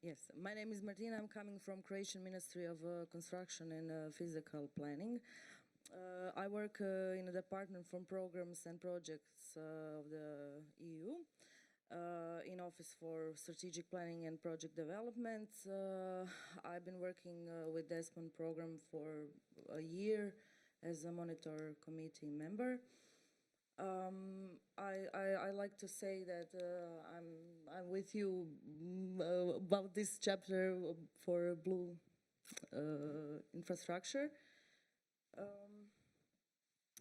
Yes, my name is Martina. I'm coming from Croatian Ministry of Construction and Physical Planning. I work in a department from programs and projects of the EU. In Office for Strategic Planning and Project Development. I've been working with the ESPON program for a year as a monitor committee member. I like to say that I'm with you about this chapter for blue infrastructure.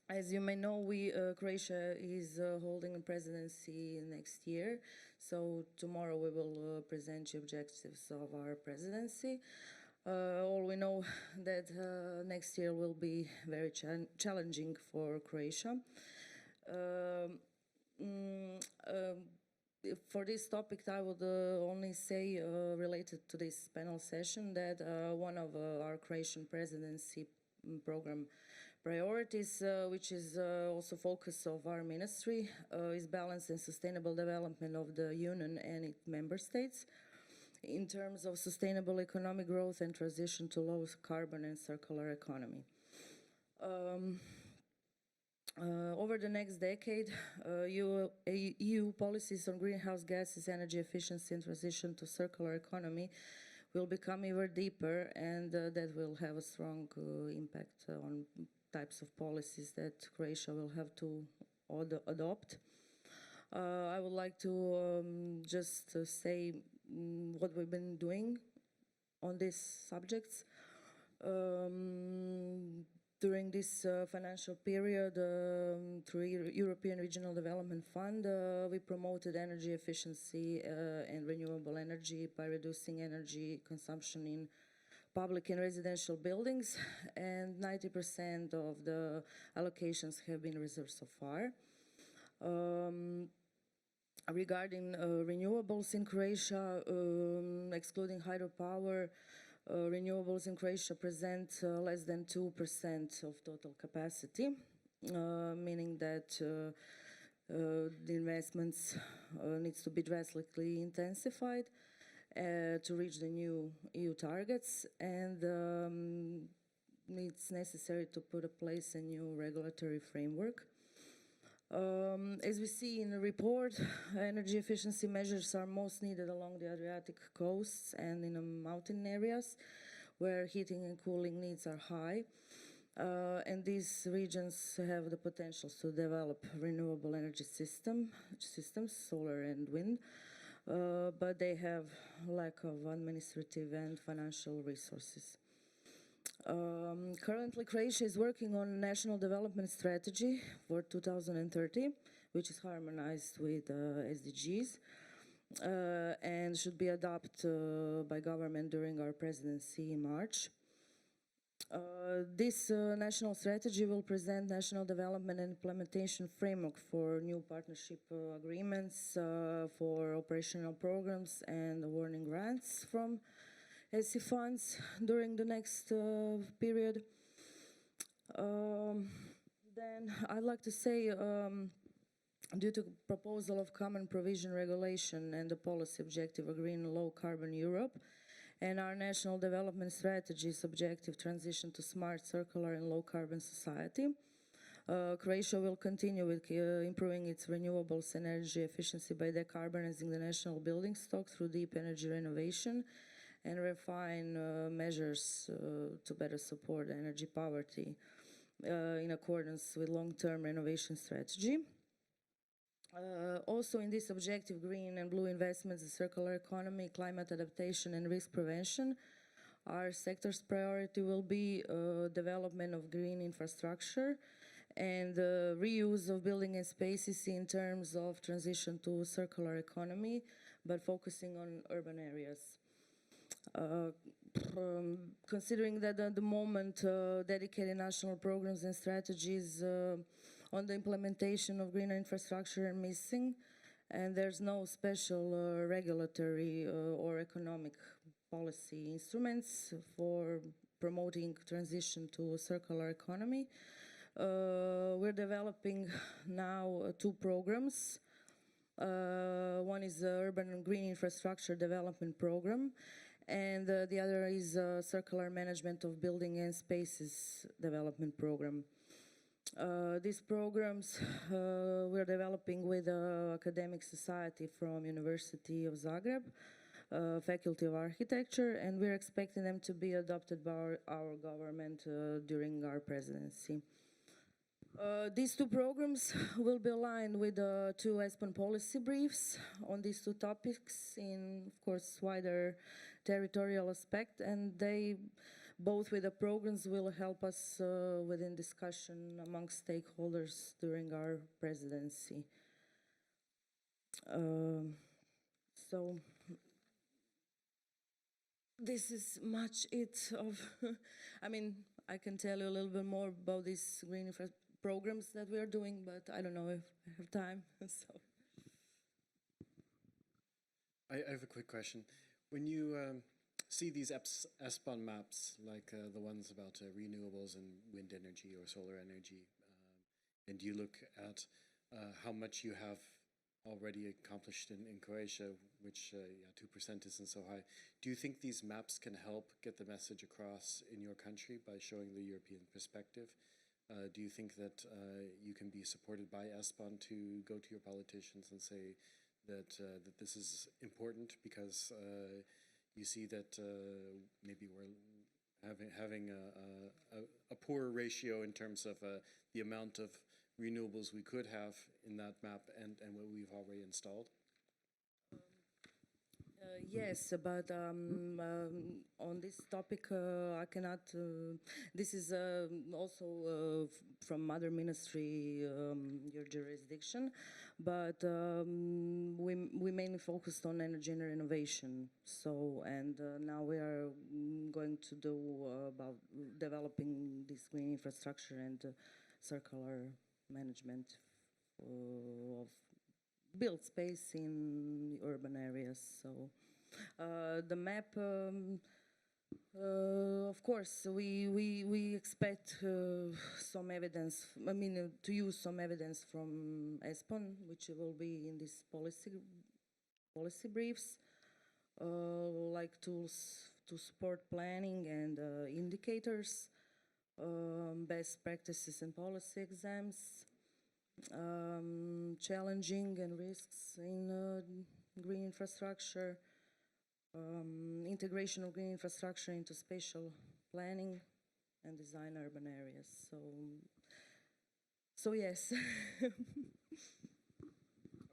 As you may know, Croatia is holding a presidency next year. So tomorrow we will present the objectives of our presidency. All we know that next year will be very challenging for Croatia. For this topic, I would only say, related to this panel session, that one of our Croatian presidency program priorities, which is also focus of our ministry, is balanced and sustainable development of the Union and its member states in terms of sustainable economic growth and transition to low carbon and circular economy. Over the next decade, EU policies on greenhouse gases, energy efficiency and transition to circular economy will become even deeper, and that will have a strong impact on types of policies that Croatia will have to adopt. I would like to just say what we've been doing on these subjects. During this financial period, through European Regional Development Fund, we promoted energy efficiency and renewable energy by reducing energy consumption in public and residential buildings, and 90% of the allocations have been reserved so far. Regarding renewables in Croatia, excluding hydropower, renewables in Croatia present less than 2% of total capacity, meaning that the investments needs to be drastically intensified to reach the new EU targets, and it's necessary to put in place a new regulatory framework. As we see in the report, energy efficiency measures are most needed along the Adriatic coasts and in the mountain areas where heating and cooling needs are high. And these regions have the potential to develop renewable energy systems, solar and wind, but they have lack of administrative and financial resources. Currently, Croatia is working on a national development strategy for 2030, which is harmonized with SDGs and should be adopted by government during our presidency in March. This national strategy will present national development and implementation framework for new partnership agreements, for operational programs and awarding grants from ESI funds during the next period. Then I'd like to say, due to proposal of common provision regulation and the policy objective of green low carbon Europe, and our national development strategy's objective transition to smart, circular and low carbon society, Croatia will continue with improving its renewables and energy efficiency by decarbonizing the national building stock through deep energy renovation and refine measures to better support energy poverty in accordance with long-term renovation strategy. Also in this objective, green and blue investments, the circular economy, climate adaptation and risk prevention, our sector's priority will be development of green infrastructure and reuse of building and spaces in terms of transition to circular economy, but focusing on urban areas. Considering that at the moment dedicated national programs and strategies on the implementation of green infrastructure are missing, and there's no special regulatory or economic policy instruments for promoting transition to a circular economy. We're developing now two programs One is the Urban Green Infrastructure Development Program, and the other is Circular Management of Building and Spaces Development Program. These programs we're developing with academic society from University of Zagreb, Faculty of Architecture, and we're expecting them to be adopted by our government during our presidency. These two programs will be aligned with the two ESPON policy briefs on these two topics in, of course, wider territorial aspect, and they, both with the programs, will help us within discussion among stakeholders during our presidency. So this is much it of, I mean, I can tell you a little bit more about these green programs that we are doing, but I don't know if I have time. So. I have a quick question. When you see these ESPON maps, like the ones about renewables and wind energy or solar energy, and you look at how much you have already accomplished in Croatia, which 2% isn't so high. Do you think these maps can help get the message across in your country by showing the European perspective? Do you think that you can be supported by ESPON to go to your politicians and say that this is important because you see that maybe we're having a poor ratio in terms of the amount of renewables we could have in that map and what we've already installed? Yes, but on this topic, I cannot. This is also from Mother Ministry, your jurisdiction, but we mainly focused on energy and renovation. So, and now we are going to do about developing this green infrastructure and circular management of built space in urban areas. So the map, of course, we expect some evidence. I mean, to use some evidence from ESPON, which will be in these policy briefs, like tools to support planning and indicators, best practices and policy exams. Challenging and risks in green infrastructure, integration of green infrastructure into spatial planning and design urban areas. So yes.